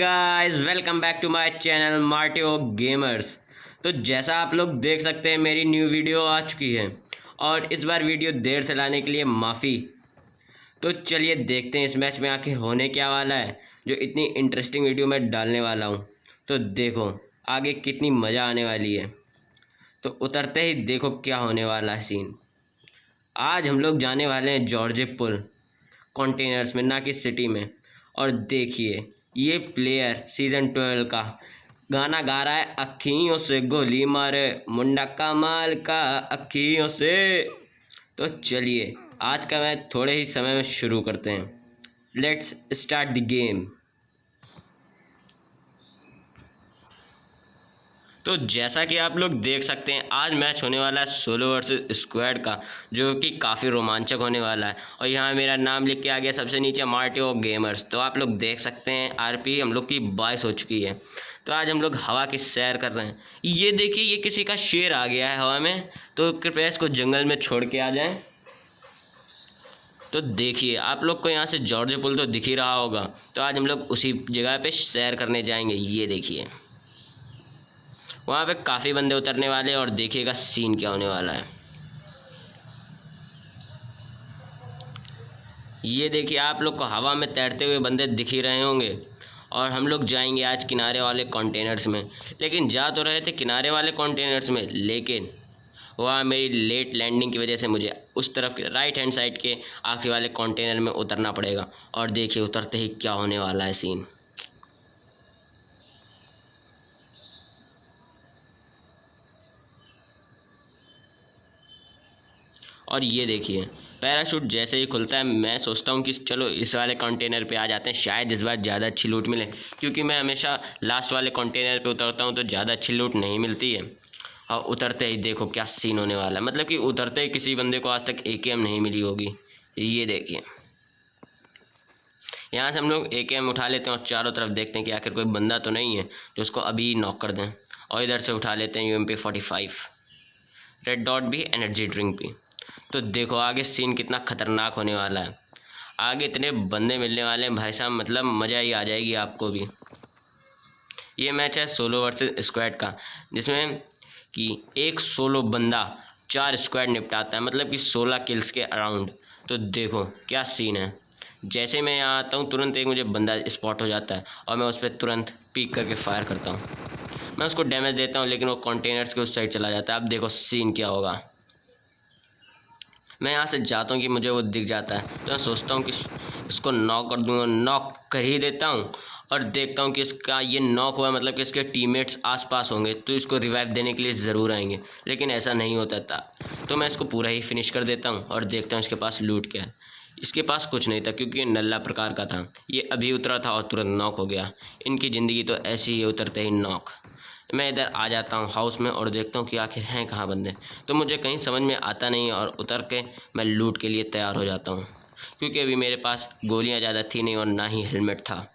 Guys, welcome back to my channel Martio gamers. तो जैसा आप लोग देख सकते हैं, मेरी न्यू वीडियो आ चुकी है और इस बार वीडियो देर से लाने के लिए माफ़ी। तो चलिए देखते हैं इस मैच में आखिर होने क्या वाला है, जो इतनी इंटरेस्टिंग वीडियो मैं डालने वाला हूँ। तो देखो आगे कितनी मज़ा आने वाली है। तो उतरते ही देखो क्या होने वाला है सीन। आज हम लोग जाने वाले हैं जॉर्ज पुल कंटेनर्स में, ना कि सिटी में। और देखिए ये प्लेयर सीज़न 12 का गाना गा रहा है, अखियों से गोली मारे मुंडा कमाल का अखियों से। तो चलिए आज का मैच थोड़े ही समय में शुरू करते हैं। Let's start the game. तो जैसा कि आप लोग देख सकते हैं, आज मैच होने वाला है सोलो वर्सेस स्क्वाड का, जो कि काफ़ी रोमांचक होने वाला है। और यहाँ मेरा नाम लिख के आ गया सबसे नीचे, मार्टियो गेमर्स। तो आप लोग देख सकते हैं आरपी हम लोग की 22 हो चुकी है। तो आज हम लोग हवा की सैर कर रहे हैं। ये देखिए, ये किसी का शेर आ गया है हवा में, तो कृपया इसको जंगल में छोड़ के आ जाएँ। तो देखिए आप लोग को यहाँ से जॉर्ज पुल तो दिख ही रहा होगा। तो आज हम लोग उसी जगह पर सैर करने जाएँगे। ये देखिए वहाँ पे काफ़ी बंदे उतरने वाले हैं और देखिएगा सीन क्या होने वाला है। ये देखिए आप लोग को हवा में तैरते हुए बंदे दिख ही रहे होंगे। और हम लोग जाएंगे आज किनारे वाले कंटेनर्स में। लेकिन जा तो रहे थे किनारे वाले कंटेनर्स में, लेकिन वहाँ मेरी लेट लैंडिंग की वजह से मुझे उस तरफ के राइट हैंड साइड के आखिरी वाले कंटेनर में उतरना पड़ेगा। और देखिए उतरते ही क्या होने वाला है सीन। और ये देखिए पैराशूट जैसे ही खुलता है, मैं सोचता हूँ कि चलो इस वाले कंटेनर पे आ जाते हैं, शायद इस बार ज़्यादा अच्छी लूट मिले। क्योंकि मैं हमेशा लास्ट वाले कंटेनर पे उतरता हूँ तो ज़्यादा अच्छी लूट नहीं मिलती है। और उतरते ही देखो क्या सीन होने वाला है। मतलब कि उतरते ही किसी बंदे को आज तक AKM नहीं मिली होगी। ये देखिए यहाँ से हम लोग AKM उठा लेते हैं और चारों तरफ देखते हैं कि आखिर कोई बंदा तो नहीं है जो उसको अभी नॉक कर दें। और इधर से उठा लेते हैं UMP 45, रेड डॉट भी, एनर्जी ड्रिंक भी। तो देखो आगे सीन कितना ख़तरनाक होने वाला है। आगे इतने बंदे मिलने वाले हैं भाई साहब, मतलब मज़ा ही आ जाएगी आपको भी। ये मैच है सोलो वर्सेस स्क्वाड का, जिसमें कि एक सोलो बंदा 4 स्क्वाड निपटाता है, मतलब कि 16 किल्स के अराउंड। तो देखो क्या सीन है। जैसे मैं यहाँ आता हूँ तुरंत एक मुझे बंदा स्पॉट हो जाता है और मैं उस पर तुरंत पीक करके फायर करता हूँ। मैं उसको डैमेज देता हूँ, लेकिन वो कंटेनर्स के उस साइड चला जाता है। अब देखो सीन क्या होगा। मैं यहाँ से जाता हूँ कि मुझे वो दिख जाता है, तो मैं सोचता हूँ कि इसको नॉक कर दूँगा। नॉक कर ही देता हूँ और देखता हूँ कि इसका ये नॉक हुआ, मतलब कि इसके टीममेट्स आसपास होंगे तो इसको रिवाइव देने के लिए ज़रूर आएंगे। लेकिन ऐसा नहीं होता था, तो मैं इसको पूरा ही फिनिश कर देता हूँ और देखता हूँ इसके पास लूट क्या है। इसके पास कुछ नहीं था, क्योंकि ये नल्ला प्रकार का था। ये अभी उतरा था और तुरंत नॉक हो गया। इनकी ज़िंदगी तो ऐसी ही, उतरते ही नॉक। मैं इधर आ जाता हूँ हाउस में और देखता हूँ कि आखिर हैं कहाँ बंदे। तो मुझे कहीं समझ में आता नहीं और उतर के मैं लूट के लिए तैयार हो जाता हूँ, क्योंकि अभी मेरे पास गोलियाँ ज़्यादा थी नहीं और ना ही हेलमेट था।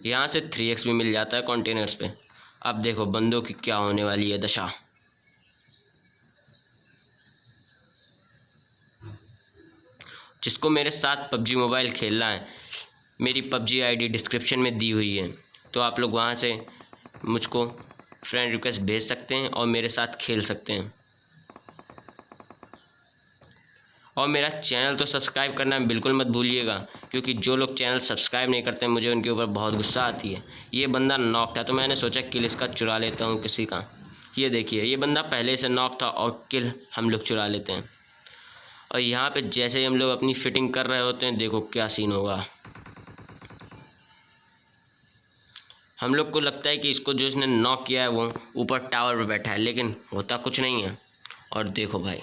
यहाँ से 3x भी मिल जाता है कंटेनर्स पे। अब देखो बंदों की क्या होने वाली है दशा। जिसको मेरे साथ PUBG मोबाइल खेलना है, मेरी PUBG ID डिस्क्रिप्शन में दी हुई है। तो आप लोग वहाँ से मुझको फ्रेंड रिक्वेस्ट भेज सकते हैं और मेरे साथ खेल सकते हैं। और मेरा चैनल तो सब्सक्राइब करना बिल्कुल मत भूलिएगा, क्योंकि जो लोग चैनल सब्सक्राइब नहीं करते मुझे उनके ऊपर बहुत गुस्सा आती है। ये बंदा नॉक था, तो मैंने सोचा किल इसका चुरा लेता हूँ किसी का। ये देखिए ये बंदा पहले से नॉक था और किल हम लोग चुरा लेते हैं। और यहाँ पे जैसे ही हम लोग अपनी फिटिंग कर रहे होते हैं, देखो क्या सीन होगा। हम लोग को लगता है कि इसको जो इसने नॉक किया है वो ऊपर टावर पे बैठा है, लेकिन होता कुछ नहीं है। और देखो भाई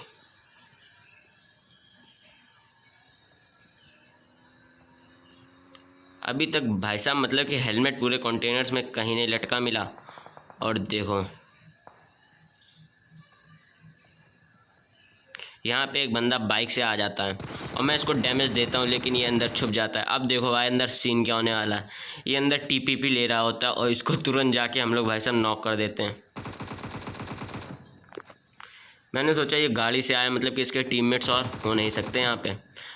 अभी तक भाई साहब, मतलब कि हेलमेट पूरे कंटेनर्स में कहीं नहीं लटका मिला। और देखो यहाँ पे एक बंदा बाइक से आ जाता है और मैं इसको डैमेज देता हूँ, लेकिन ये अंदर छुप जाता है। अब देखो भाई अंदर सीन क्या होने वाला है। ये अंदर TPP ले रहा होता है और इसको तुरंत जाके हम लोग भाई साहब नॉक कर देते हैं। मैंने सोचा ये गाड़ी से आया, मतलब कि इसके टीममेट्स और हो नहीं सकते यहाँ पे।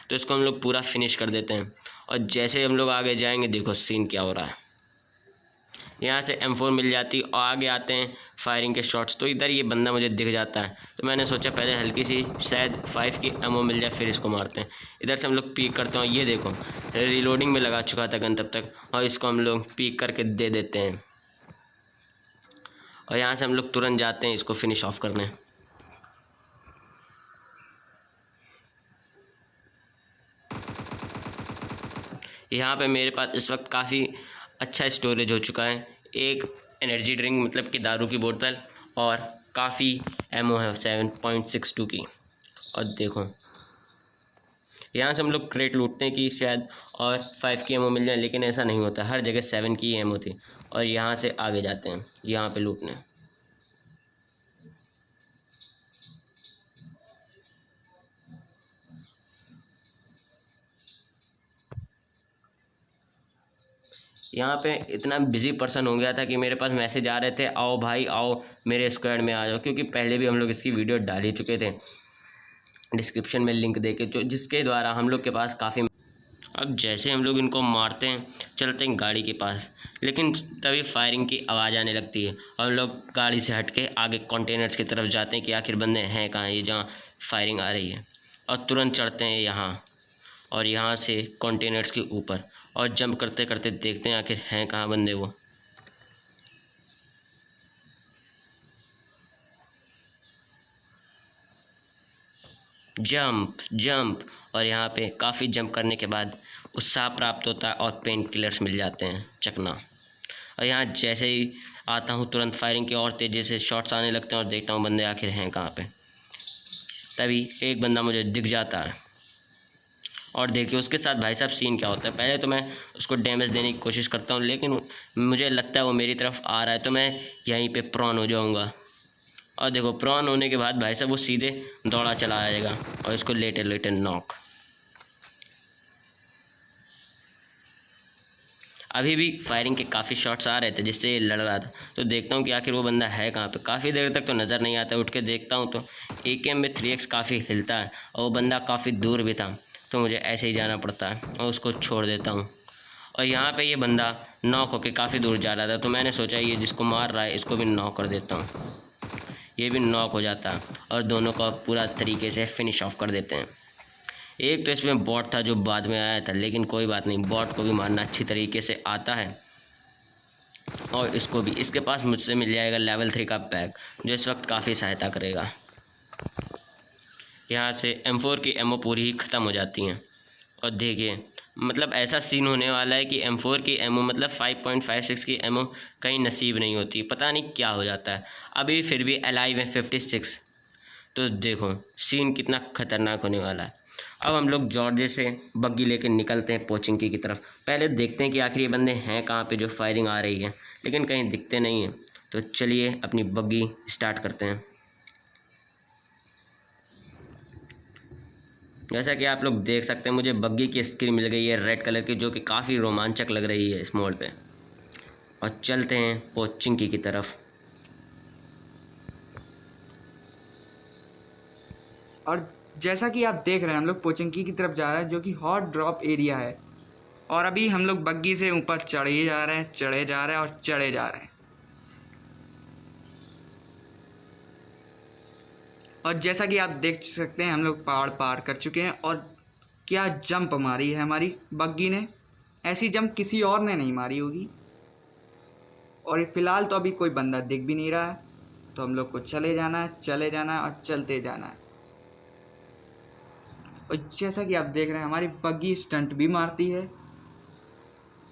तो इसको हम लोग पूरा फिनिश कर देते हैं। और जैसे हम लोग आगे जाएंगे देखो सीन क्या हो रहा है। यहाँ से M4 मिल जाती और आगे आते हैं फायरिंग के शॉट्स। तो इधर ये बंदा मुझे दिख जाता है, तो मैंने सोचा पहले हल्की सी शायद 5 की एमओ मिल जाए, फिर इसको मारते हैं। इधर से हम लोग पीक करते हैं। ये देखो रिलोडिंग में लगा चुका था गन तब तक, और इसको हम लोग पीक करके दे देते हैं। और यहाँ से हम लोग तुरंत जाते हैं इसको फिनिश ऑफ करने। यहाँ पे मेरे पास इस वक्त काफ़ी अच्छा स्टोरेज हो चुका है। एक एनर्जी ड्रिंक मतलब कि दारू की बोतल, और काफ़ी एमओ है 7.62 की। और देखो यहाँ से हम लोग क्रेट लूटते हैं कि शायद और 5 की एमओ मिल जाए, लेकिन ऐसा नहीं होता, हर जगह 7 की एमओ थी। और यहाँ से आगे जाते हैं यहाँ पे लूटने। यहाँ पे इतना बिजी पर्सन हो गया था कि मेरे पास मैसेज आ रहे थे आओ भाई आओ मेरे स्क्वाड में आ जाओ, क्योंकि पहले भी हम लोग इसकी वीडियो डाल ही चुके थे डिस्क्रिप्शन में लिंक देके, जो जिसके द्वारा हम लोग के पास काफ़ी। अब जैसे हम लोग इनको मारते हैं चलते हैं गाड़ी के पास, लेकिन तभी फायरिंग की आवाज़ आने लगती है और हम लोग गाड़ी से हट के आगे कंटेनर्स की तरफ जाते हैं कि आखिर बंदे हैं कहाँ ये जहाँ फायरिंग आ रही है। और तुरंत चढ़ते हैं यहाँ, और यहाँ से कंटेनर्स के ऊपर और जंप करते करते देखते हैं आखिर हैं कहाँ बंदे वो। जंप जंप, और यहाँ पे काफ़ी जंप करने के बाद उत्साह प्राप्त होता है और पेन किलर्स मिल जाते हैं चकना। और यहाँ जैसे ही आता हूँ तुरंत फायरिंग की और तेज़ी से शॉट्स आने लगते हैं और देखता हूँ बंदे आखिर हैं कहाँ पे। तभी एक बंदा मुझे दिख जाता है और देखिए उसके साथ भाई साहब सीन क्या होता है। पहले तो मैं उसको डैमेज देने की कोशिश करता हूँ, लेकिन मुझे लगता है वो मेरी तरफ आ रहा है, तो मैं यहीं पे प्रॉन हो जाऊँगा। और देखो प्रॉन होने के बाद भाई साहब वो सीधे दौड़ा चला आएगा और इसको लेटे लेटे नॉक। अभी भी फायरिंग के काफ़ी शॉट्स आ रहे थे जिससे ये लड़ रहा था, तो देखता हूँ कि आखिर वो बंदा है कहाँ पे। काफ़ी देर तक तो नज़र नहीं आता, उठ के देखता हूँ तो AKM में 3x काफ़ी हिलता है और वो बंदा काफ़ी दूर भी था, तो मुझे ऐसे ही जाना पड़ता है और उसको छोड़ देता हूँ। और यहाँ पे ये बंदा नॉक होके काफ़ी दूर जा रहा था, तो मैंने सोचा ये जिसको मार रहा है इसको भी नॉक कर देता हूँ। ये भी नॉक हो जाता है और दोनों का पूरा तरीके से फिनिश ऑफ कर देते हैं। एक तो इसमें बॉट था जो बाद में आया था, लेकिन कोई बात नहीं, बॉट को भी मारना अच्छी तरीके से आता है। और इसको भी, इसके पास मुझसे मिल जाएगा लेवल 3 का बैग जो इस वक्त काफ़ी सहायता करेगा। यहाँ से M4 की एमओ पूरी ही ख़त्म हो जाती हैं। और देखिए मतलब ऐसा सीन होने वाला है कि M4 की एमओ मतलब 5.56 की एमओ कहीं नसीब नहीं होती, पता नहीं क्या हो जाता है। अभी फिर भी अलाइव है 56, तो देखो सीन कितना ख़तरनाक होने वाला है। अब हम लोग जॉर्जे से बग्गी लेके निकलते हैं पोचिंकी की तरफ। पहले देखते हैं कि आखिर ये बंदे हैं कहाँ पे जो फायरिंग आ रही है, लेकिन कहीं दिखते नहीं हैं। तो चलिए अपनी बग्गी स्टार्ट करते हैं। जैसा कि आप लोग देख सकते हैं मुझे बग्गी की स्किन मिल गई है रेड कलर की, जो कि काफ़ी रोमांचक लग रही है इस मोड पे। और चलते हैं पोचिंकी की तरफ। और जैसा कि आप देख रहे हैं हम लोग पोचिंकी की तरफ जा रहे हैं, जो कि हॉट ड्रॉप एरिया है। और अभी हम लोग बग्गी से ऊपर चढ़े जा रहे हैं, चढ़े जा रहे हैं और चढ़े जा रहे हैं। और जैसा कि आप देख सकते हैं हम लोग पहाड़ पार कर चुके हैं। और क्या जंप मारी है हमारी बग्गी ने, ऐसी जंप किसी और ने नहीं मारी होगी। और फ़िलहाल तो अभी कोई बंदा दिख भी नहीं रहा है, तो हम लोग को चले जाना है, चले जाना है और चलते जाना है। और जैसा कि आप देख रहे हैं हमारी बग्गी स्टंट भी मारती है,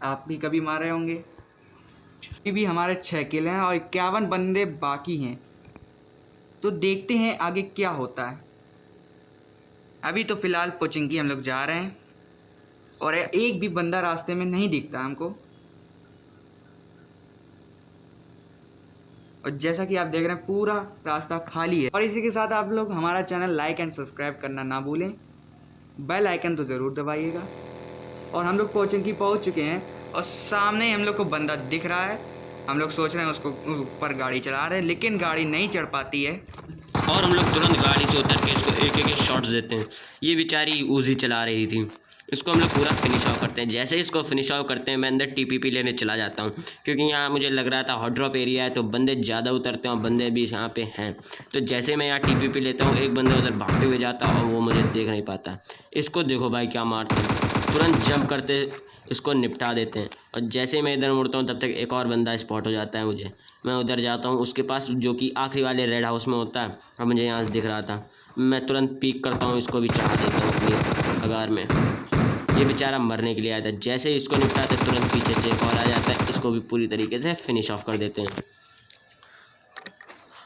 आप भी कभी मारे होंगे। अभी भी हमारे 6 किल हैं और 51 बंदे बाकी हैं, तो देखते हैं आगे क्या होता है। अभी तो फ़िलहाल पोचिंकी हम लोग जा रहे हैं और एक भी बंदा रास्ते में नहीं दिखता हमको। और जैसा कि आप देख रहे हैं पूरा रास्ता खाली है। और इसी के साथ आप लोग हमारा चैनल लाइक एंड सब्सक्राइब करना ना भूलें, बेल आइकन तो ज़रूर दबाइएगा। और हम लोग पोचिंकी पहुंच चुके हैं और सामने हम लोग को बंदा दिख रहा है। हम लोग सोच रहे हैं उसको ऊपर गाड़ी चला रहे हैं, लेकिन गाड़ी नहीं चढ़ पाती है। और हम लोग तुरंत गाड़ी से उतर के इसको एक एक शॉट्स देते हैं। ये बेचारी ऊजी चला रही थी, इसको हम लोग पूरा फिनिश ऑफ करते हैं। जैसे ही इसको फिनिश ऑफ करते हैं मैं अंदर टीपीपी लेने चला जाता हूँ, क्योंकि यहाँ मुझे लग रहा था हॉट ड्रॉप एरिया है तो बंदे ज़्यादा उतरते हैं और बंदे भी यहाँ पे हैं। तो जैसे मैं यहाँ टीपीपी लेता हूँ एक बंदा उधर भागते हुए जाता और वो मुझे देख नहीं पाता। इसको देखो भाई क्या मारते हैं, तुरंत जंप करते इसको निपटा देते हैं। और जैसे मैं इधर मुड़ता हूँ तब तक एक और बंदा स्पॉट हो जाता है मुझे। मैं उधर जाता हूँ उसके पास जो कि आखिरी वाले रेड हाउस में होता है, और मुझे यहाँ से दिख रहा था। मैं तुरंत पीक करता हूँ, इसको भी चढ़ा देता हूँ अपनी कगार में। ये बेचारा मरने के लिए आया था, जैसे ही इसको निपटाते तुरंत पीछे से एक और आ जाता है, इसको भी पूरी तरीके से फिनिश ऑफ कर देते हैं।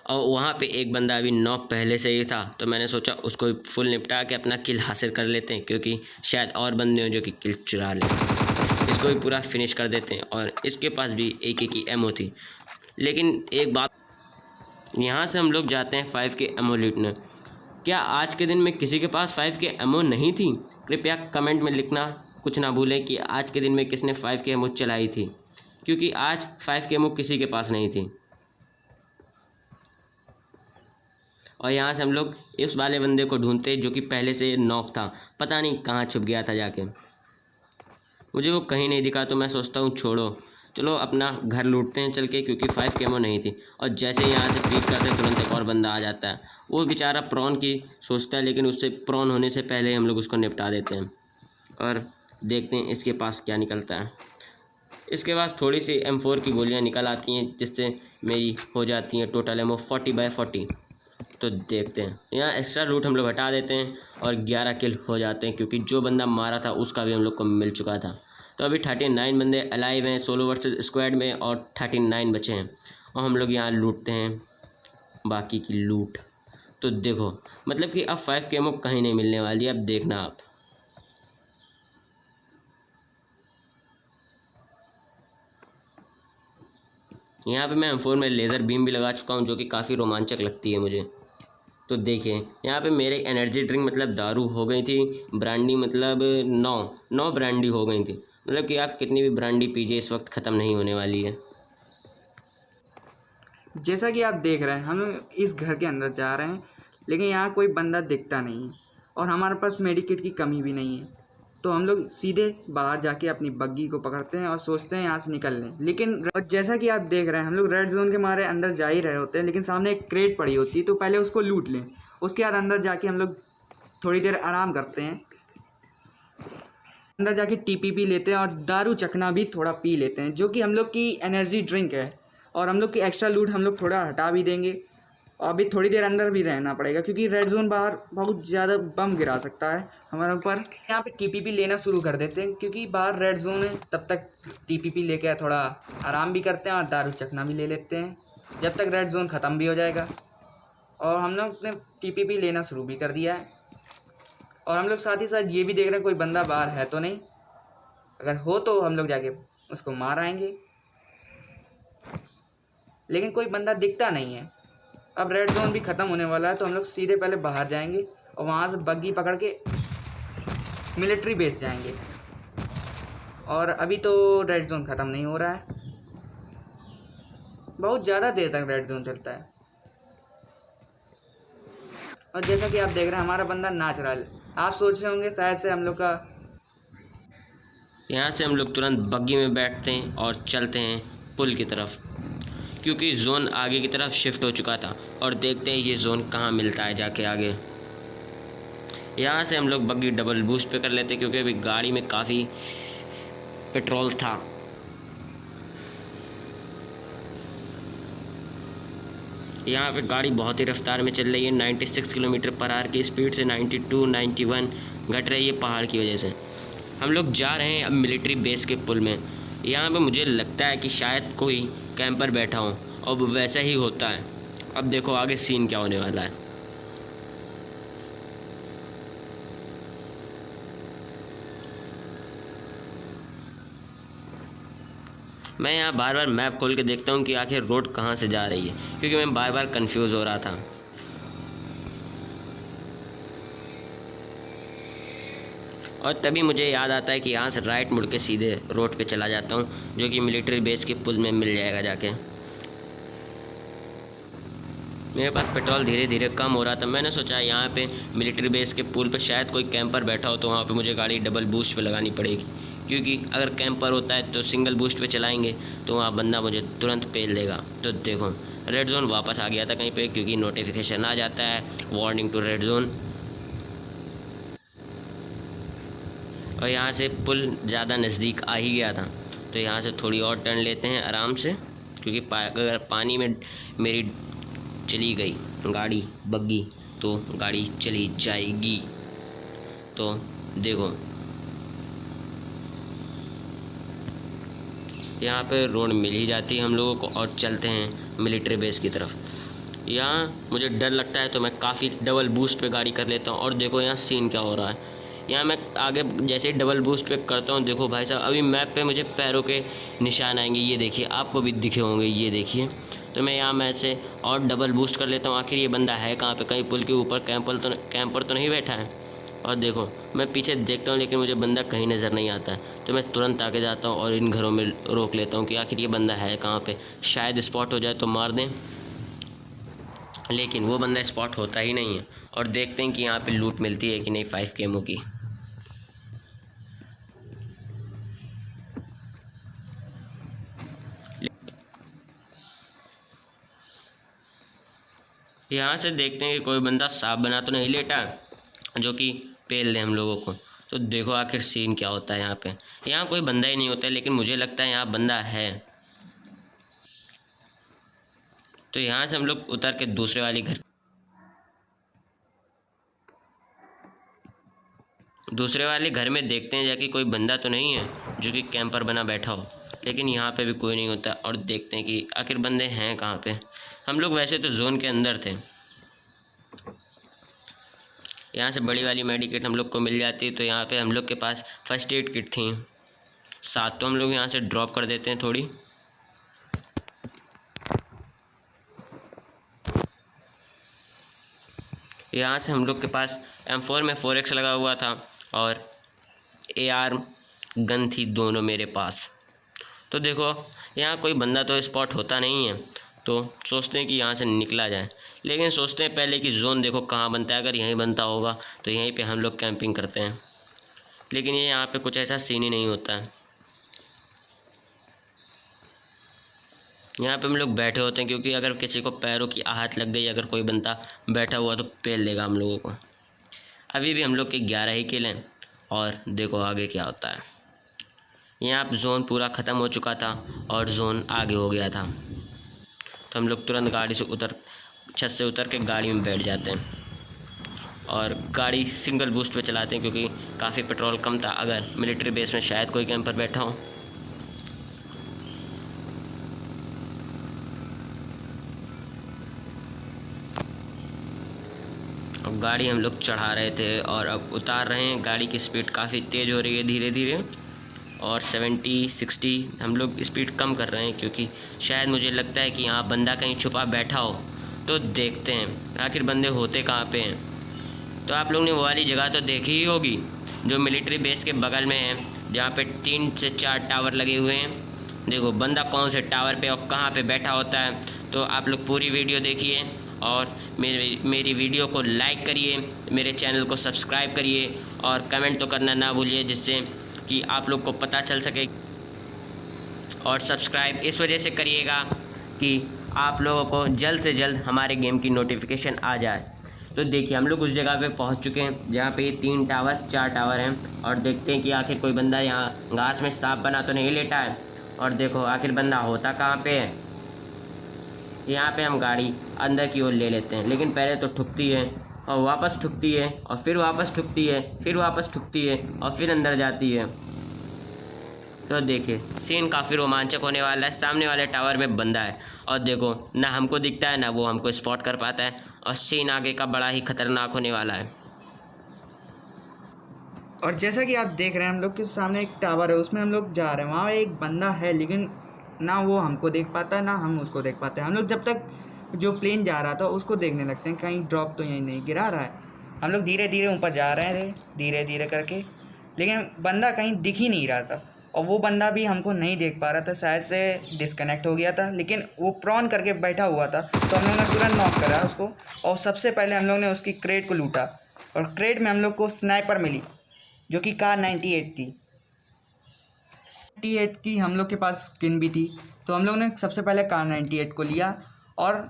और वहाँ पे एक बंदा अभी नॉक पहले से ही था, तो मैंने सोचा उसको फुल निपटा के अपना किल हासिल कर लेते हैं, क्योंकि शायद और बंदे हैं जो कि किल चुरा लें। इसको भी पूरा फिनिश कर देते हैं। और इसके पास भी एक की एमओ थी। लेकिन एक बात, यहाँ से हम लोग जाते हैं 5 के एमओ लूटने। क्या आज के दिन में किसी के पास 5 के एमओ नहीं थी? कृपया कमेंट में लिखना कुछ ना भूलें कि आज के दिन में किसने 5 के एमओ चलाई थी, क्योंकि आज 5 के एमओ किसी के पास नहीं थी। और यहाँ से हम लोग इस वाले बंदे को ढूंढते जो कि पहले से नॉक था, पता नहीं कहाँ छुप गया था जाके। मुझे वो कहीं नहीं दिखा, तो मैं सोचता हूँ छोड़ो, चलो अपना घर लूटते हैं चल के, क्योंकि 5 के एमओ नहीं थी। और जैसे ही यहाँ से पीक करते तुरंत एक और बंदा आ जाता है। वो बेचारा प्रॉन की सोचता है, लेकिन उससे प्रॉन होने से पहले हम लोग उसको निपटा देते हैं। और देखते हैं इसके पास क्या निकलता है। इसके पास थोड़ी सी M4 की गोलियां निकल आती हैं, जिससे मेरी हो जाती हैं टोटल एमओ 40/40। तो देखते हैं, यहाँ एक्स्ट्रा लूट हम लोग हटा देते हैं और 11 किल हो जाते हैं, क्योंकि जो बंदा मारा था उसका भी हम लोग को मिल चुका था। तो अभी 39 बंदे अलाइव हैं सोलो वर्सेस स्क्वाड में, और 39 बचे हैं। और हम लोग यहाँ लूटते हैं बाकी की लूट। तो देखो मतलब कि अब 5 के एमओ कहीं नहीं मिलने वाली है, अब देखना आप। यहाँ पे मैं M4 में लेज़र बीम भी लगा चुका हूँ, जो कि काफ़ी रोमांचक लगती है मुझे। तो देखिए यहाँ पे मेरे एनर्जी ड्रिंक मतलब दारू हो गई थी, ब्रांडी मतलब 9 ब्रांडी हो गई थी। मतलब कि आप कितनी भी ब्रांडी पीजिए इस वक्त ख़त्म नहीं होने वाली है। जैसा कि आप देख रहे हैं हम इस घर के अंदर जा रहे हैं, लेकिन यहाँ कोई बंदा दिखता नहीं है और हमारे पास मेडिकेट की कमी भी नहीं है। तो हम लोग सीधे बाहर जाके अपनी बग्गी को पकड़ते हैं और सोचते हैं यहाँ से निकल लें। लेकिन और जैसा कि आप देख रहे हैं हम लोग रेड जोन के मारे अंदर जा ही रहे होते हैं, लेकिन सामने एक क्रेट पड़ी होती है, तो पहले उसको लूट लें। उसके बाद अंदर जाके हम लोग थोड़ी देर आराम करते हैं, अंदर जाके टीपीपी लेते हैं और दारू चखना भी थोड़ा पी लेते हैं, जो कि हम लोग की एनर्जी ड्रिंक है। और हम लोग की एक्स्ट्रा लूट हम लोग थोड़ा हटा भी देंगे। और अभी थोड़ी देर अंदर भी रहना पड़ेगा, क्योंकि रेड जोन बाहर बहुत ज़्यादा बम गिरा सकता है हमारे ऊपर। यहाँ पे टीपीपी लेना शुरू कर देते हैं, क्योंकि बाहर रेड जोन है। तब तक टीपीपी लेके थोड़ा आराम भी करते हैं और दारू चखना भी ले लेते हैं, जब तक रेड जोन ख़त्म भी हो जाएगा। और हम लोग ने टीपीपी लेना शुरू भी कर दिया है। और हम लोग साथ ही साथ ये भी देख रहे हैं कोई बंदा बाहर है तो नहीं। अगर हो तो हम लोग जाके उसको मार आएंगे, लेकिन कोई बंदा दिखता नहीं है। अब रेड जोन भी ख़त्म होने वाला है, तो हम लोग सीधे पहले बाहर जाएंगे और वहाँ से बग्गी पकड़ के मिलिट्री बेस जाएंगे। और अभी तो रेड जोन ख़त्म नहीं हो रहा है, बहुत ज़्यादा देर तक रेड जोन चलता है। और जैसा कि आप देख रहे हैं हमारा बंदा नाच रहा है। आप सोच रहे होंगे शायद से हम लोग का। यहाँ से हम लोग तुरंत बग्गी में बैठते हैं और चलते हैं पुल की तरफ, क्योंकि जोन आगे की तरफ शिफ्ट हो चुका था। और देखते हैं ये जोन कहाँ मिलता है जाके आगे। यहाँ से हम लोग बग्गी डबल बूस्ट पे कर लेते हैं, क्योंकि अभी गाड़ी में काफ़ी पेट्रोल था। यहाँ पे गाड़ी बहुत ही रफ्तार में चल रही है, 96 किलोमीटर पर आवर की स्पीड से 92, 91 घट रही है पहाड़ की वजह से। हम लोग जा रहे हैं अब मिलिट्री बेस के पुल में। यहाँ पे मुझे लगता है कि शायद कोई कैंपर बैठा हो, और वैसा ही होता है। अब देखो आगे सीन क्या होने वाला है। मैं यहाँ बार बार मैप खोल के देखता हूँ कि आखिर रोड कहाँ से जा रही है, क्योंकि मैं बार बार कंफ्यूज हो रहा था। और तभी मुझे याद आता है कि यहाँ से राइट मुड़ के सीधे रोड पे चला जाता हूँ, जो कि मिलिट्री बेस के पुल में मिल जाएगा जाके। मेरे पास पेट्रोल धीरे धीरे कम हो रहा था। मैंने सोचा यहाँ पे मिलिट्री बेस के पुल पे शायद कोई कैंपर बैठा हो, तो वहाँ पे मुझे गाड़ी डबल बूस्ट पे लगानी पड़ेगी, क्योंकि अगर कैंपर होता है तो सिंगल बूस्ट पे चलाएंगे तो वहाँ बंदा मुझे तुरंत पेल देगा। तो देखो रेड जोन वापस आ गया था कहीं पे, क्योंकि नोटिफिकेशन आ जाता है वार्निंग टू रेड जोन। और यहाँ से पुल ज़्यादा नज़दीक आ ही गया था, तो यहाँ से थोड़ी और टर्न लेते हैं आराम से, क्योंकि अगर पानी में मेरी चली गई गाड़ी बग्गी तो गाड़ी चली जाएगी। तो देखो यहाँ पे रोड मिल ही जाती है हम लोगों को, और चलते हैं मिलिट्री बेस की तरफ। यहाँ मुझे डर लगता है तो मैं काफ़ी डबल बूस्ट पे गाड़ी कर लेता हूँ। और देखो यहाँ सीन क्या हो रहा है। यहाँ मैं आगे जैसे ही डबल बूस्ट पे करता हूँ, देखो भाई साहब अभी मैप पे मुझे पैरों के निशान आएंगे, ये देखिए, आपको भी दिखे होंगे, ये देखिए। तो मैं यहाँ मैं से और डबल बूस्ट कर लेता हूँ। आखिर ये बंदा है कहाँ पे, कहीं पुल के ऊपर कैंपर तो नहीं बैठा है। और देखो मैं पीछे देखता हूँ लेकिन मुझे बंदा कहीं नज़र नहीं आता है, तो मैं तुरंत आगे जाता हूँ और इन घरों में रोक लेता हूँ कि आखिर ये बंदा है कहाँ पे, शायद स्पॉट हो जाए तो मार दें। लेकिन वो बंदा स्पॉट होता ही नहीं है। और देखते हैं कि यहाँ पे लूट मिलती है कि नहीं 5 केमो की। यहाँ से देखते हैं कि कोई बंदा सांप बना तो नहीं लेटा जो कि पेल दे हम लोगों को। तो देखो आखिर सीन क्या होता है यहाँ पे। यहाँ कोई बंदा ही नहीं होता है, लेकिन मुझे लगता है यहाँ बंदा है। तो यहाँ से हम लोग उतर के दूसरे वाले घर में देखते हैं जाके कोई बंदा तो नहीं है जो कि कैंपर बना बैठा हो। लेकिन यहाँ पे भी कोई नहीं होता, और देखते हैं कि आखिर बंदे हैं कहाँ पे। हम लोग वैसे तो जोन के अंदर थे। यहाँ से बड़ी वाली मेडिकेट हम लोग को मिल जाती, तो यहाँ पे हम लोग के पास फर्स्ट एड किट थी 7, तो हम लोग यहाँ से ड्रॉप कर देते हैं थोड़ी। यहाँ से हम लोग के पास M4 में 4x लगा हुआ था और AR गन थी दोनों मेरे पास। तो देखो यहाँ कोई बंदा तो स्पॉट होता नहीं है, तो सोचते हैं कि यहाँ से निकला जाए। लेकिन सोचते हैं पहले कि जोन देखो कहाँ बनता है, अगर यहीं बनता होगा तो यहीं पे हम लोग कैंपिंग करते हैं। लेकिन ये यहाँ पे कुछ ऐसा सीन ही नहीं होता है। यहाँ पे हम लोग बैठे होते हैं, क्योंकि अगर किसी को पैरों की आहत लग गई, अगर कोई बंदा बैठा हुआ तो पेल देगा हम लोगों को। अभी भी हम लोग के 11 ही किल हैं, और देखो आगे क्या होता है। यहाँ पे जोन पूरा ख़त्म हो चुका था और जोन आगे हो गया था, तो हम लोग तुरंत गाड़ी से छत से उतर के गाड़ी में बैठ जाते हैं और गाड़ी सिंगल बूस्ट पे चलाते हैं, क्योंकि काफ़ी पेट्रोल कम था। अगर मिलिट्री बेस में शायद कोई कैंपर बैठा हो। अब गाड़ी हम लोग चढ़ा रहे थे और अब उतार रहे हैं। गाड़ी की स्पीड काफ़ी तेज़ हो रही है धीरे धीरे, और 70-60 हम लोग स्पीड कम कर रहे हैं, क्योंकि शायद मुझे लगता है कि यहाँ बंदा कहीं छुपा बैठा हो। तो देखते हैं आखिर बंदे होते कहाँ पे हैं। तो आप लोग ने वो वाली जगह तो देखी ही होगी जो मिलिट्री बेस के बगल में है, जहाँ पे 3 से 4 टावर लगे हुए हैं। देखो बंदा कौन से टावर पे और कहाँ पे बैठा होता है। तो आप लोग पूरी वीडियो देखिए और मेरी वीडियो को लाइक करिए, मेरे चैनल को सब्सक्राइब करिए, और कमेंट तो करना ना भूलिए, जिससे कि आप लोग को पता चल सके। और सब्सक्राइब इस वजह से करिएगा कि आप लोगों को जल्द से जल्द हमारे गेम की नोटिफिकेशन आ जाए। तो देखिए हम लोग उस जगह पे पहुंच चुके हैं जहाँ पे 4 टावर हैं, और देखते हैं कि आखिर कोई बंदा यहाँ घास में सांप बना तो नहीं लेटा है। और देखो आखिर बंदा होता कहाँ पे है। यहाँ पे हम गाड़ी अंदर की ओर ले लेते हैं, लेकिन पहले तो ठुकती है और वापस ठुकती है और फिर वापस ठुकती है, फिर वापस ठुकती है और फिर अंदर जाती है। तो देखिए सीन काफ़ी रोमांचक होने वाला है। सामने वाले टावर में बंदा है, और देखो ना हमको दिखता है ना वो हमको स्पॉट कर पाता है, और सीन आगे का बड़ा ही खतरनाक होने वाला है। और जैसा कि आप देख रहे हैं हम लोग के सामने एक टावर है, उसमें हम लोग जा रहे हैं। वहाँ एक बंदा है, लेकिन ना वो हमको देख पाता है ना हम उसको देख पाते हैं। हम लोग जब तक जो प्लेन जा रहा था उसको देखने लगते हैं, कहीं ड्रॉप तो यहीं नहीं गिरा रहा है। हम लोग धीरे धीरे ऊपर जा रहे थे, धीरे धीरे करके, लेकिन बंदा कहीं दिख ही नहीं रहा था। और वो बंदा भी हमको नहीं देख पा रहा था, शायद से डिस्कनेक्ट हो गया था, लेकिन वो प्रॉन करके बैठा हुआ था। तो हम लोग ने तुरंत नॉक करा उसको और सबसे पहले हम लोग ने उसकी क्रेट को लूटा और क्रेट में हम लोग को स्नाइपर मिली जो कि कार 98 थी। 98 की हम लोग के पास स्किन भी थी, तो हम लोग ने सबसे पहले कार 98 को लिया और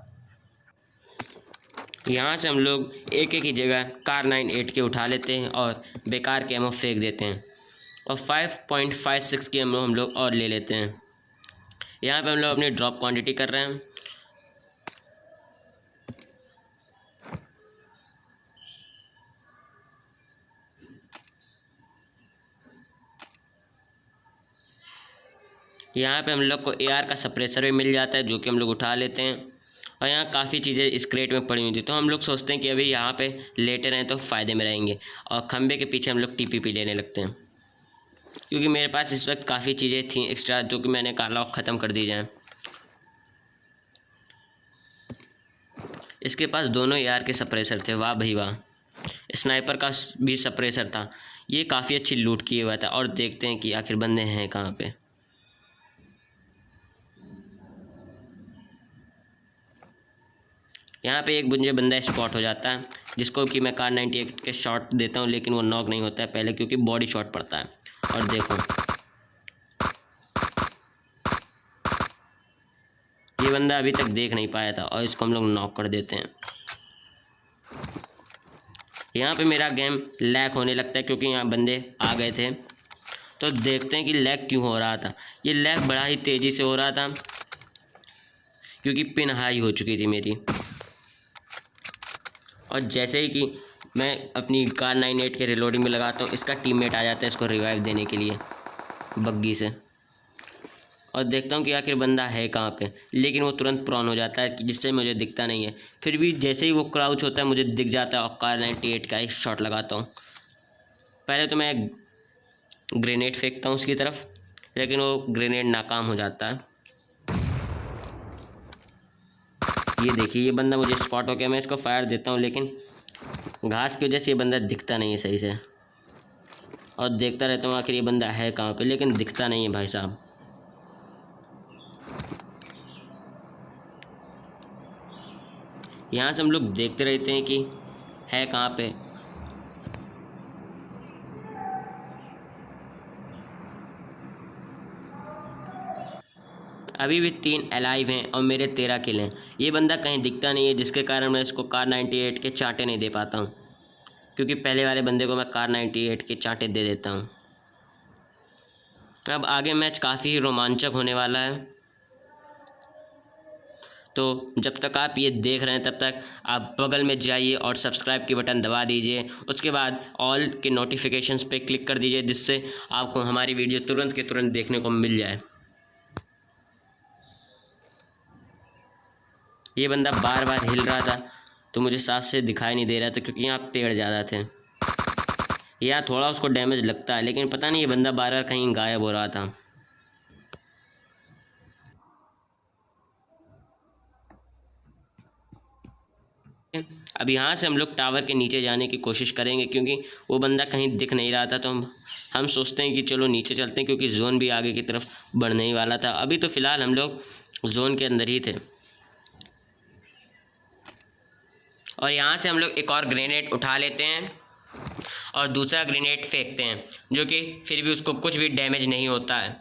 यहाँ से हम लोग एक एक की जगह कार 98 के उठा लेते हैं और बेकार के एमओ फेंक देते हैं और 5.56 की एमओ हम लोग और ले लेते हैं। यहाँ पे हम लोग अपनी ड्रॉप क्वांटिटी कर रहे हैं। यहाँ पे हम लोग को एआर का सप्रेसर भी मिल जाता है जो कि हम लोग उठा लेते हैं। और यहाँ काफ़ी चीज़ें इस क्रेट में पड़ी हुई थी, तो हम लोग सोचते हैं कि अभी यहाँ पे लेटे रहें तो फ़ायदे में रहेंगे और खंबे के पीछे हम लोग टीपीपी लेने लगते हैं, क्योंकि मेरे पास इस वक्त काफ़ी चीज़ें थी एक्स्ट्रा जो कि मैंने कहा ख़त्म कर दी जाए। इसके पास दोनों एआर के सप्रेसर थे, वाह भाई वाह। स्नाइपर का भी सप्रेसर था। ये काफ़ी अच्छी लूट किए हुआ था। और देखते हैं कि आखिर बंदे हैं कहाँ पे। यहाँ पे एक मुझे बंदा स्पॉट हो जाता है जिसको कि मैं कार 98 के शॉट देता हूँ, लेकिन वो नॉक नहीं होता है पहले क्योंकि बॉडी शॉट पड़ता है। और देखो ये बंदा अभी तक देख नहीं पाया था और इसको हम लोग नॉक कर देते हैं। यहाँ पे मेरा गेम लैग होने लगता है क्योंकि यहाँ बंदे आ गए थे। तो देखते हैं कि लैग क्यों हो रहा था। ये लैग बड़ा ही तेज़ी से हो रहा था क्योंकि पिन हाई हो चुकी थी मेरी। और जैसे ही कि मैं अपनी कार 98 के रिलोडिंग में लगाता हूँ, इसका टीममेट आ जाता है इसको रिवाइव देने के लिए बग्गी से। और देखता हूँ कि आखिर बंदा है कहाँ पे, लेकिन वो तुरंत प्रॉन हो जाता है जिससे मुझे दिखता नहीं है। फिर भी जैसे ही वो क्राउच होता है मुझे दिख जाता है और कार 98 का एक शॉट लगाता हूँ। पहले तो मैं ग्रेनेड फेंकता हूँ उसकी तरफ, लेकिन वो ग्रेनेड नाकाम हो जाता है। ये देखिए ये बंदा मुझे स्पॉट हो गया। मैं इसको फायर देता हूँ, लेकिन घास की वजह से ये बंदा दिखता नहीं है सही से। और देखता रहता हूँ आखिर ये बंदा है कहाँ पे, लेकिन दिखता नहीं है भाई साहब। यहाँ से हम लोग देखते रहते हैं कि है कहाँ पे। अभी भी 3 अलाइव हैं और मेरे 13 किल हैं। ये बंदा कहीं दिखता नहीं है जिसके कारण मैं इसको कार 98 के चांटे नहीं दे पाता हूँ, क्योंकि पहले वाले बंदे को मैं कार 98 के चांटे दे देता हूँ। अब आगे मैच काफ़ी ही रोमांचक होने वाला है, तो जब तक आप ये देख रहे हैं तब तक आप बगल में जाइए और सब्सक्राइब की बटन दबा दीजिए। उसके बाद ऑल के नोटिफिकेशंस पे क्लिक कर दीजिए, जिससे आपको हमारी वीडियो तुरंत के तुरंत देखने को मिल जाए। ये बंदा बार बार हिल रहा था तो मुझे साफ से दिखाई नहीं दे रहा था क्योंकि यहाँ पेड़ ज़्यादा थे। यहाँ थोड़ा उसको डैमेज लगता है, लेकिन पता नहीं ये बंदा बार बार कहीं गायब हो रहा था। अब यहाँ से हम लोग टावर के नीचे जाने की कोशिश करेंगे क्योंकि वो बंदा कहीं दिख नहीं रहा था। तो हम सोचते हैं कि चलो नीचे चलते हैं क्योंकि जोन भी आगे की तरफ बढ़ने ही वाला था। अभी तो फ़िलहाल हम लोग जोन के अंदर ही थे। और यहाँ से हम लोग एक और ग्रेनेड उठा लेते हैं और दूसरा ग्रेनेड फेंकते हैं, जो कि फिर भी उसको कुछ भी डैमेज नहीं होता है।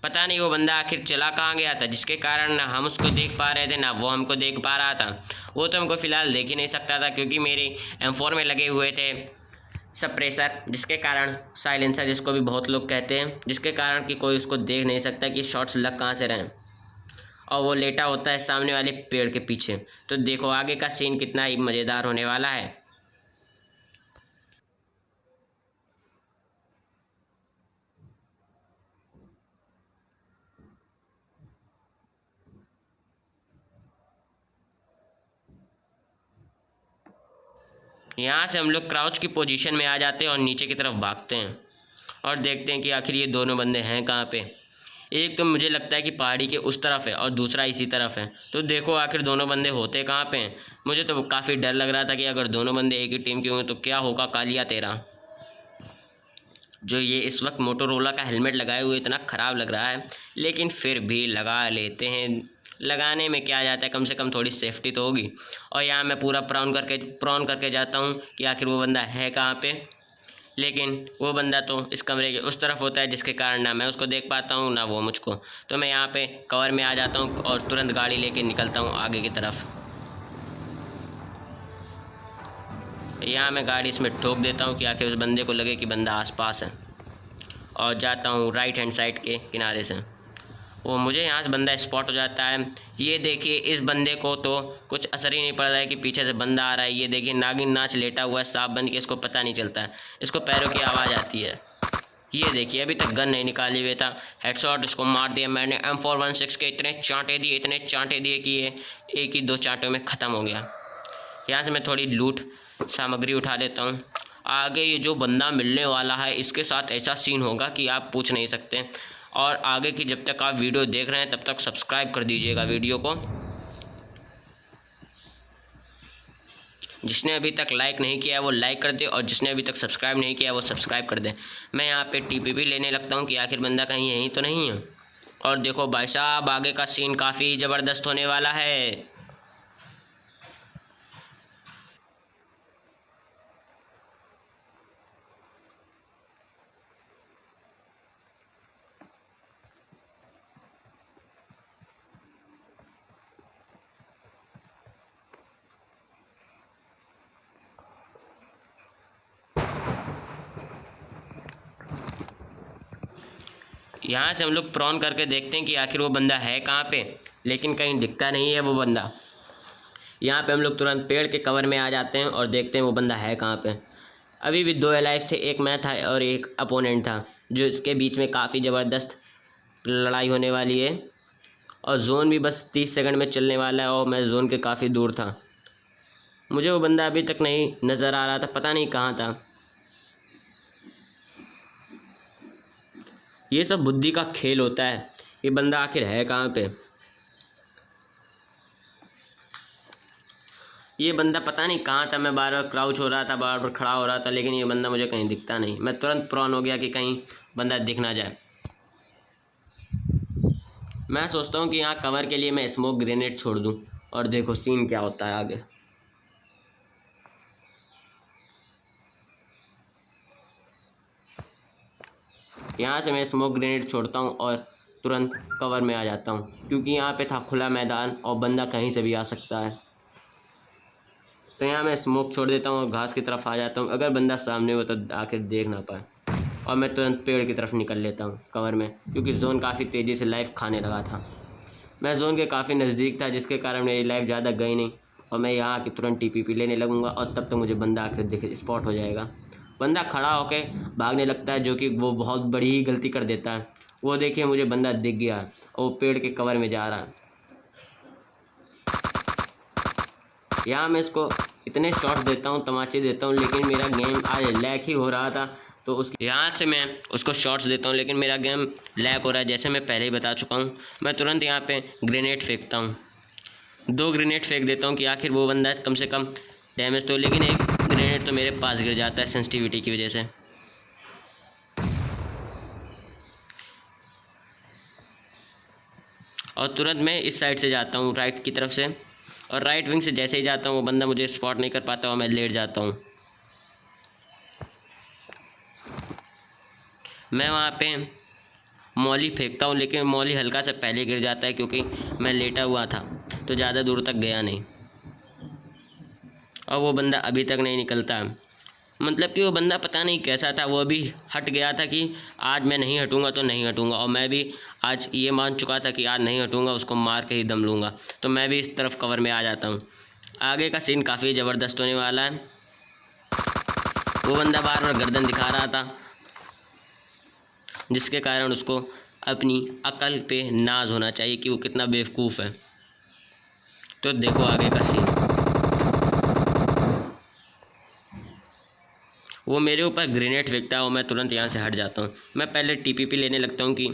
पता नहीं वो बंदा आखिर चला कहाँ गया था, जिसके कारण ना हम उसको देख पा रहे थे ना वो हमको देख पा रहा था। वो तो हमको फ़िलहाल देख ही नहीं सकता था क्योंकि मेरी M4 में लगे हुए थे सप्रेसर, जिसके कारण साइलेंसर जिसको भी बहुत लोग कहते हैं, जिसके कारण कि कोई उसको देख नहीं सकता कि शॉट्स लग कहाँ से रहें। और वो लेटा होता है सामने वाले पेड़ के पीछे। तो देखो आगे का सीन कितना ही मज़ेदार होने वाला है। यहाँ से हम लोग क्राउच की पोजीशन में आ जाते हैं और नीचे की तरफ भागते हैं और देखते हैं कि आखिर ये दोनों बंदे हैं कहाँ पे। एक तो मुझे लगता है कि पहाड़ी के उस तरफ है और दूसरा इसी तरफ है। तो देखो आखिर दोनों बंदे होते कहाँ पे हैं। मुझे तो काफ़ी डर लग रहा था कि अगर दोनों बंदे एक ही टीम के होंगे तो क्या होगा कालिया तेरा। जो ये इस वक्त मोटोरोला का हेलमेट लगाए हुए इतना ख़राब लग रहा है, लेकिन फिर भी लगा लेते हैं। लगाने में क्या जाता है, कम से कम थोड़ी सेफ्टी तो होगी। और यहाँ मैं पूरा प्रॉन करके जाता हूँ कि आखिर वो बंदा है कहाँ पे, लेकिन वो बंदा तो इस कमरे के उस तरफ होता है, जिसके कारण ना मैं उसको देख पाता हूँ ना वो मुझको। तो मैं यहाँ पे कवर में आ जाता हूँ और तुरंत गाड़ी लेके निकलता हूँ आगे की तरफ। यहाँ मैं गाड़ी इसमें ठोक देता हूँ कि आखिर उस बंदे को लगे कि बंदा आसपास है, और जाता हूँ राइट हैंड साइड के किनारे से। वो मुझे यहाँ से बंदा स्पॉट हो जाता है। ये देखिए, इस बंदे को तो कुछ असर ही नहीं पड़ रहा है कि पीछे से बंदा आ रहा है। ये देखिए, नागिन नाच लेटा हुआ है सांप बन के, इसको पता नहीं चलता है, इसको पैरों की आवाज़ आती है। ये देखिए, अभी तक गन नहीं निकाले हुए था, हेडशॉट इसको मार दिया मैंने। M416 के इतने चांटे दिए कि ये एक ही 2 चांटों में ख़त्म हो गया। यहाँ से मैं थोड़ी लूट सामग्री उठा लेता हूँ। आगे ये जो बंदा मिलने वाला है, इसके साथ ऐसा सीन होगा कि आप पूछ नहीं सकते। और आगे की जब तक आप वीडियो देख रहे हैं तब तक सब्सक्राइब कर दीजिएगा वीडियो को। जिसने अभी तक लाइक नहीं किया है वो लाइक कर दे, और जिसने अभी तक सब्सक्राइब नहीं किया है वो सब्सक्राइब कर दे। मैं यहाँ पे TPP लेने लगता हूँ कि आखिर बंदा कहीं यहीं तो नहीं है। और देखो भाई साहब, आगे का सीन काफ़ी ज़बरदस्त होने वाला है। यहाँ से हम लोग प्रॉन करके देखते हैं कि आखिर वो बंदा है कहाँ पे, लेकिन कहीं दिखता नहीं है वो बंदा। यहाँ पे हम लोग तुरंत पेड़ के कवर में आ जाते हैं और देखते हैं वो बंदा है कहाँ पे। अभी भी 2 अलाइव थे, एक मैं था और एक अपोनेंट था, जो इसके बीच में काफ़ी ज़बरदस्त लड़ाई होने वाली है। और जोन भी बस 30 सेकंड में चलने वाला है, और मैं जोन के काफ़ी दूर था। मुझे वो बंदा अभी तक नहीं नज़र आ रहा था, पता नहीं कहाँ था। ये सब बुद्धि का खेल होता है, ये बंदा आखिर है कहाँ पे। ये बंदा पता नहीं कहाँ था, मैं बार बार क्राउच हो रहा था, बार बार खड़ा हो रहा था, लेकिन ये बंदा मुझे कहीं दिखता नहीं। मैं तुरंत प्रॉन हो गया कि कहीं बंदा दिख ना जाए। मैं सोचता हूँ कि यहाँ कवर के लिए मैं स्मोक ग्रेनेड छोड़ दूँ, और देखो सीन क्या होता है आगे। यहाँ से मैं स्मोक ग्रेनेड छोड़ता हूँ और तुरंत कवर में आ जाता हूँ, क्योंकि यहाँ पे था खुला मैदान और बंदा कहीं से भी आ सकता है। तो यहाँ मैं स्मोक छोड़ देता हूँ और घास की तरफ आ जाता हूँ, अगर बंदा सामने हो तो आखिर देख ना पाए। और मैं तुरंत पेड़ की तरफ निकल लेता हूँ कवर में, क्योंकि जोन काफ़ी तेज़ी से लाइफ खाने लगा था। मैं जोन के काफ़ी नज़दीक था, जिसके कारण मेरी लाइफ ज़्यादा गई नहीं। और मैं यहाँ आके तुरंत TPP लेने लगूँगा, और तब तक मुझे बंदा आखिर दिख स्पॉट हो जाएगा। बंदा खड़ा होके भागने लगता है, जो कि वो बहुत बड़ी ही गलती कर देता है। वो देखिए, मुझे बंदा दिख गया और वो पेड़ के कवर में जा रहा है। यहाँ मैं इसको इतने शॉट्स देता हूँ, तमाचे देता हूँ, लेकिन मेरा गेम आज लैग ही हो रहा था। तो उसके यहाँ से मैं उसको शॉट्स देता हूँ, लेकिन मेरा गेम लैग हो रहा है, जैसे मैं पहले ही बता चुका हूँ। मैं तुरंत यहाँ पे ग्रेनेड फेंकता हूँ, 2 ग्रेनेड फेंक देता हूँ कि आखिर वो बंदा कम से कम डैमेज तो, लेकिन एक ग्रेनेड तो मेरे पास गिर जाता है सेंसिटिविटी की वजह से। और तुरंत मैं इस साइड से जाता हूँ राइट की तरफ से, और राइट विंग से जैसे ही जाता हूँ वो बंदा मुझे स्पॉट नहीं कर पाता और मैं लेट जाता हूँ। मैं वहाँ पे मॉली फेंकता हूँ, लेकिन मॉली हल्का से पहले गिर जाता है, क्योंकि मैं लेटा हुआ था तो ज़्यादा दूर तक गया नहीं। और वो बंदा अभी तक नहीं निकलता, मतलब कि वो बंदा पता नहीं कैसा था, वो अभी हट गया था कि आज मैं नहीं हटूंगा तो नहीं हटूंगा। और मैं भी आज ये मान चुका था कि आज नहीं हटूंगा, उसको मार के ही दम लूँगा। तो मैं भी इस तरफ कवर में आ जाता हूँ। आगे का सीन काफ़ी ज़बरदस्त होने वाला है। वो बंदा बार बार गर्दन दिखा रहा था, जिसके कारण उसको अपनी अकल पे नाज होना चाहिए कि वो कितना बेवकूफ़ है। तो देखो आगे का सीन, वो मेरे ऊपर ग्रेनेड फेंकता है और मैं तुरंत यहाँ से हट जाता हूँ। मैं पहले TPP लेने लगता हूँ कि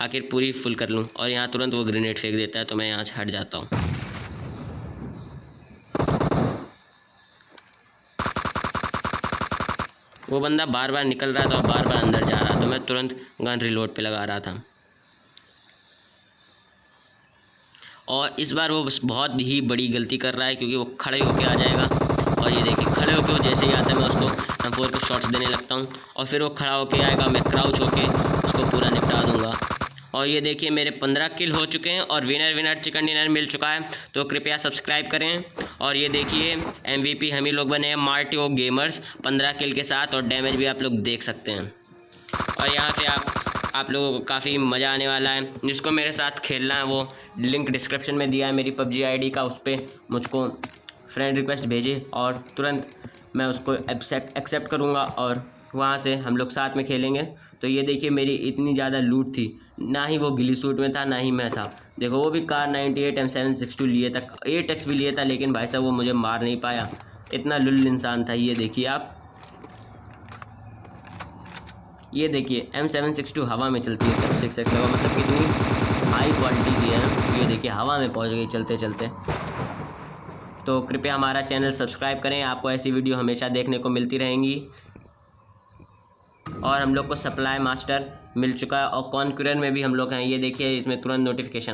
आखिर पूरी फुल कर लूँ, और यहाँ तुरंत वो ग्रेनेड फेंक देता है, तो मैं यहाँ से हट जाता हूँ। वो बंदा बार बार निकल रहा था और बार बार अंदर जा रहा था। मैं तुरंत गन रिलोड पे लगा रहा था। और इस बार वो बहुत ही बड़ी गलती कर रहा है क्योंकि वो खड़े होके आ जाएगा। और ये देखिए खड़े होके वो जैसे ही आता है मैं उसको M4 के शॉट्स देने लगता हूँ और फिर वो खड़ा होके आएगा, मैं क्राउच होके उसको पूरा निपटा दूँगा। और ये देखिए मेरे 15 किल हो चुके हैं और विनर चिकन डिनर मिल चुका है। तो कृपया सब्सक्राइब करें। और ये देखिए MVP हम ही लोग बने हैं मार्टियो गेमर्स 15 किल के साथ, और डैमेज भी आप लोग देख सकते हैं। और यहाँ पे आप लोगों को काफ़ी मज़ा आने वाला है। जिसको मेरे साथ खेलना है वो लिंक डिस्क्रिप्शन में दिया है मेरी PUBG ID का, उस पर मुझको फ्रेंड रिक्वेस्ट भेजे और तुरंत मैं उसको एक्सेप्ट करूँगा और वहाँ से हम लोग साथ में खेलेंगे। तो ये देखिए मेरी इतनी ज़्यादा लूट थी, ना ही वो गिली सूट में था ना ही मैं था। देखो वो भी कार 98 M762 लिए था, 8x भी लिए था, लेकिन भाई साहब वो मुझे मार नहीं पाया। इतना लुल्ल इंसान था। ये देखिए आप, ये देखिए M762 हवा में चलती है 6x लगा, मतलब कितनी हाई क्वालिटी की है। ये देखिए हवा में पहुंच गई चलते चलते। तो कृपया हमारा चैनल सब्सक्राइब करें, आपको ऐसी वीडियो हमेशा देखने को मिलती रहेंगी। और हम लोग को सप्लाई मास्टर मिल चुका है और कॉन्क्यूरर में भी हम लोग हैं। ये देखिए इसमें तुरंत नोटिफिकेशन